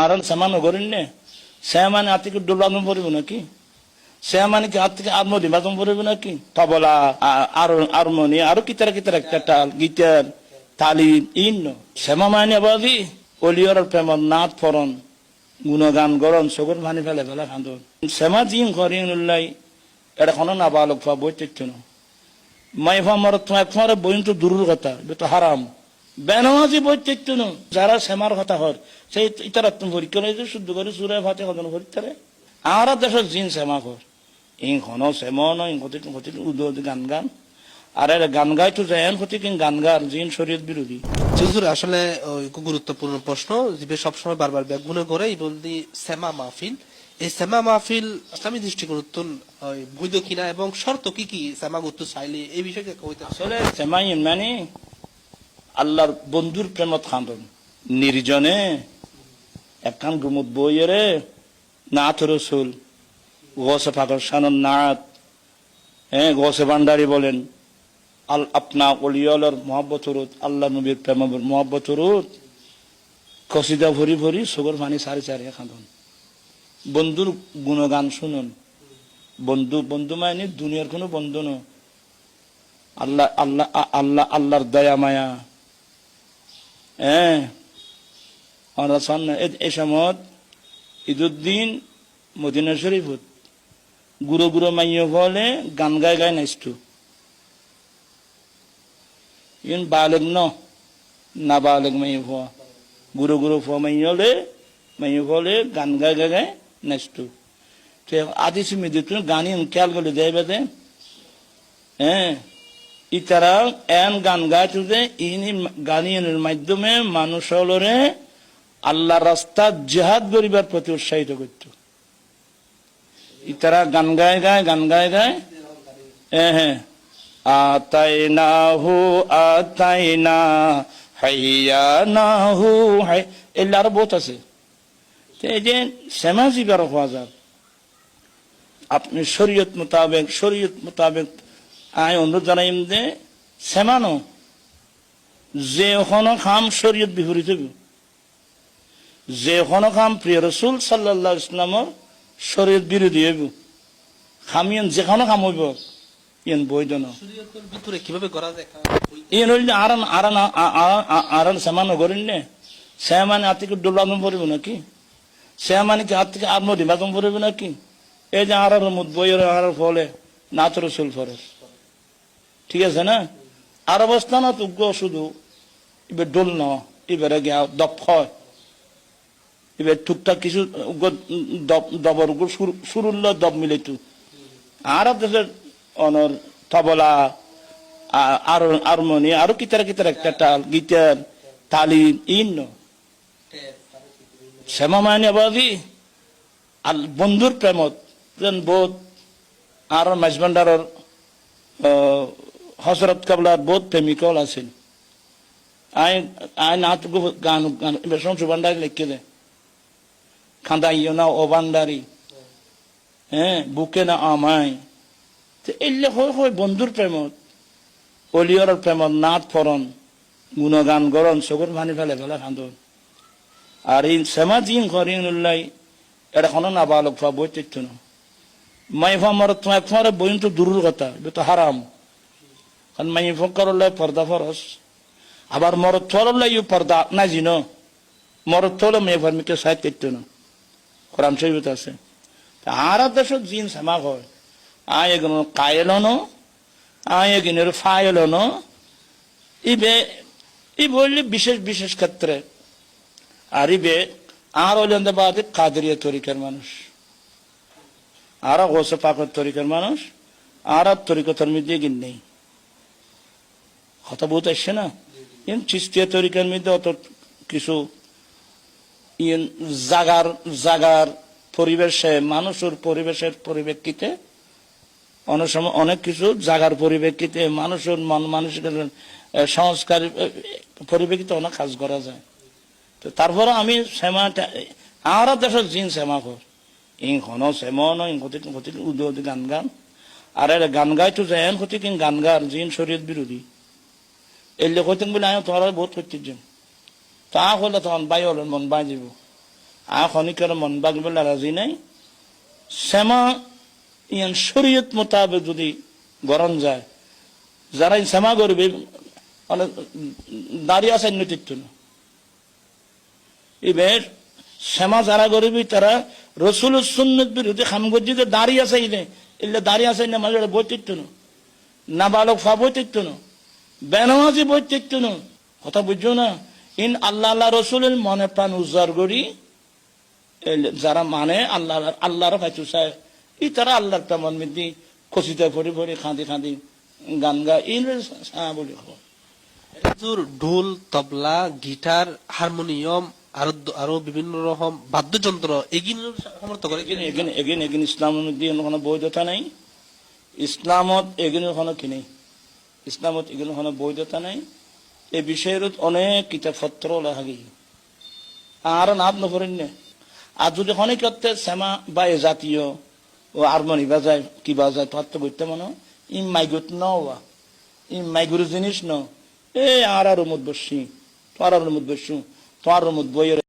আর সামান্য করেন নে সে মানে হাত থেকে ডোলানো পড়ব নাকি সে মানে কি হাত থেকে আত্ম নির্বাচন পড়ব নাকি তবলা হারমোনি আরো কিতারা কিতারা একটা টাল গিটার তালি ইন্ন শ্যামা মানে বাবি অলিয়র প্রেমর নাথ ফরন গুণগান গরম চকুর পানি ফেলে ফেলে খান্দন শ্যামা জিন করিং নুল্লাই এটা কোনো না বালক ফা বই তেচ্ছ না মাই ফামার তোমার বইন তো দূরের কথা এটা তো হারাম বেনামাজি বই তেচ্ছ না যারা শ্যামার কথা হর সেই ইতারা তুমি পরীক্ষা নিয়ে শুদ্ধ করে সুরে ভাতে কদন পরীক্ষারে আর দেশের জিন শ্যামা কর ইং ঘন শ্যামন ইং ক্ষতি উদ গান গান আর এর গান গাই তো যায় ক্ষতি কিং গান গান জিন শরীয়ত বিরোধী হুজুর আসলে খুব গুরুত্বপূর্ণ প্রশ্ন যে সবসময় বারবার ব্যাগুনে করে এই বলদি সেমা মাহফিল এই সেমা মাহফিল ইসলামী দৃষ্টিকোণ বৈধ কিনা এবং শর্ত কি কি সেমা করতে চাইলে এই বিষয়ে আসলে সেমাই মানে আল্লাহর বন্ধুর প্রেমত খান্দন নির্জনে একখান গুমুদ বইয়েরে নাথ রসুল গোসে ফাকর সানন নাথ গোসে ভান্ডারি বলেন আপনা অলিয়লর মহব্বত রুত আল্লাহ নবীর প্রেম মহব্বত রুত কসিদা ভরি ভরি সগর পানি সারি সারি খাঁদন বন্ধুর গুণগান শুনুন বন্ধু বন্ধু মানে দুনিয়ার কোনো বন্ধু ন আল্লাহ আল্লাহ আল্লাহ আল্লাহর দয়া মায়া এই সময় ঈদুদ্দিন মদিনা শরীফত গুরু গুরু মাইয় বলে গান গায় গায় নাইস্তু ইন বালেগ না বালেগ মাইয় ভুয়া গুরু গুরু ফুয়া মাইয় বলে গান গায় গায় গায় নাইস্তু আদি সুমি দিত গানি খেয়াল করে দেয় বেদে ইতারা এন গান গাইতো যে ইনি গানের মাধ্যমে মানুষ হলরে আল্লাহ রাস্তা জেহাদ করিবার প্রতি উৎসাহিত করত ইতারা গান গায় গায় আতাইনা হাইয়া না হু হাই এগুলো আরো বহুত আছে এই যে সমাজি বারো হওয়া যাক আপনি শরীয়ত মোতাবেক আয় অনুরোধ জানাইম যে সেমানো যে ওখানো খাম শরীয়ত বিপরীত হইব যে ওখানো খাম প্রিয় রসুল সাল্লাল্লাহু আলাইহি ইসলামর শরীয়ত বিরোধী হইব খামিয়ান যেখানো খাম হইব ইন বৈধ ন ভিতরে কিভাবে করা যায় ইন হইলে আরান সেমানো করেন নে সে মানে হাত থেকে ডোলানো পড়ব নাকি সে মানে কি হাত থেকে আত্ম নির্বাচন পড়ব নাকি এই যে আর বইয়ের আর ফলে নাথ রসুল ফরস ঠিক আছে না আর অবস্থা না তো শুধু এবার ডোল ন এবারে গিয়া দপ হয় এবার টুকটাক কিছু দবর সুরুল্ল দব মিলেতু আর দেশের অনর তবলা হারমোনি আরো কিতারা কিতারা একটা টাল গিটার তালি ইন্ন শ্যামা মায়নে বাবি বন্ধুর প্রেমত বোধ আর মাঝভান্ডারের হজরত কাবলার বোধ প্রেমিকল আছেন আই নাথ গান সংসু ভান্ডারি লিখে দে খাঁদাইও না ও ভান্ডারি বুকে না আমায় এলে হয় বন্ধুর প্রেমত অলিয়র প্রেমত নাথ ফরন গুণগান গরম চকুর পানি ফেলে ফেলে খান্দন আর এই শ্যামা জিন করিং উল্লাই এটা কোনো না বালক ফা বই তেচ্ছ না মাই ফামার তোমার বইন তো দূরের কথা এটা তো হারাম কারণ মাই ফকরল্লাই পর্দা ফরস আবার মরদ থরল্লাই পর্দা না জিন মরদ থল মেয়ে ফার্মিকে সাহিত্য তেচ্ছ না কোরআন শরীফ আছে আর দেশত জিন শ্যামা হয় আয় এগুলো কায়েল ন আয় এগিনের ফায়েল ন ইবে ই বললে বিশেষ বিশেষ ক্ষেত্রে আর ইবে আর হইলেন বাদে কাদরিয়া তরিকার মানুষ আর গোসে পাকর তরিকার মানুষ আর তরিকতার মধ্যে গিন নেই কথা বহুত আসছে না ইন চিস্তিয়া তরিকার মধ্যে অত কিছু ইন জাগার পরিবেশে মানুষের পরিবেশের পরিপ্রেক্ষিতে অনেক সময় অনেক কিছু জাগার পরিপ্রেক্ষিতে মানুষের মানসিক সংস্কার পরিপ্রেক্ষিতে অনেক কাজ করা যায় তো তারপরে আমি শ্যামাটা আর দেশের জিন শ্যামা কর ইং ঘন শ্যামন ইং ক্ষতি উদ গান গান আর এর গান গাই তো যায় ক্ষতি কিং গান গান জিন শরীয়ত বিরোধী এলে ক্ষতি বলে আমি তোমার বহুত করতে তা হলে তখন বাই হলেন মন বাই যাব খনিকার মন বাগবেলা রাজি নাই শ্যামা ইয়ান শরীয়ত মোতাবেক যদি গরম যায় যারা শ্যামা করবে মানে দাঁড়িয়ে আসার নৈতিত্ব না এবার শ্যামা যারা করবি তারা রসুল সুন্নত বিরোধী খামগজ্জিতে দাঁড়িয়ে আসাই নেই এলে দাঁড়িয়ে আসাই না মাঝে বৈতিত্ব না বালক ফা বৈতিত্ব না বেনামাজি বৈতিত্ব না কথা বুঝছো না ইন আল্লাহ আল্লাহ রসুলের মনে প্রাণ উজ্জ্বল করি যারা মানে আল্লাহ আল্লাহর ভাইচু চায় ই তারা আল্লাহর প্রেমন মিদি খসিতে ফরি ফরি খাঁদি খাঁদি গান গা ইন বলি খবর ঢোল তবলা গিটার হারমোনিয়াম আরো বিভিন্ন রকম বাদ্যযন্ত্র এগুলো সমর্থ করে এগিন ইসলামের মধ্যে কোনো বৈধতা নাই ইসলামত এগুলোর কোনো কি নেই ইসলামত এগুলো কোনো বৈধতা নাই এই বিষয়ের অনেক কিতাবপত্র লেখা গিয়ে আর নাদ নকরেন না আর যদি অনেক করতে শ্যামা বা এ জাতীয় ও হারমোনি বাজায় কি বাজায় তোর তো করতে মনে ইম মাইগুত না ইম মাইগুর জিনিস ন এ আর মুদ বসি তোর মুদ বসু তোর মুদ বইয়ের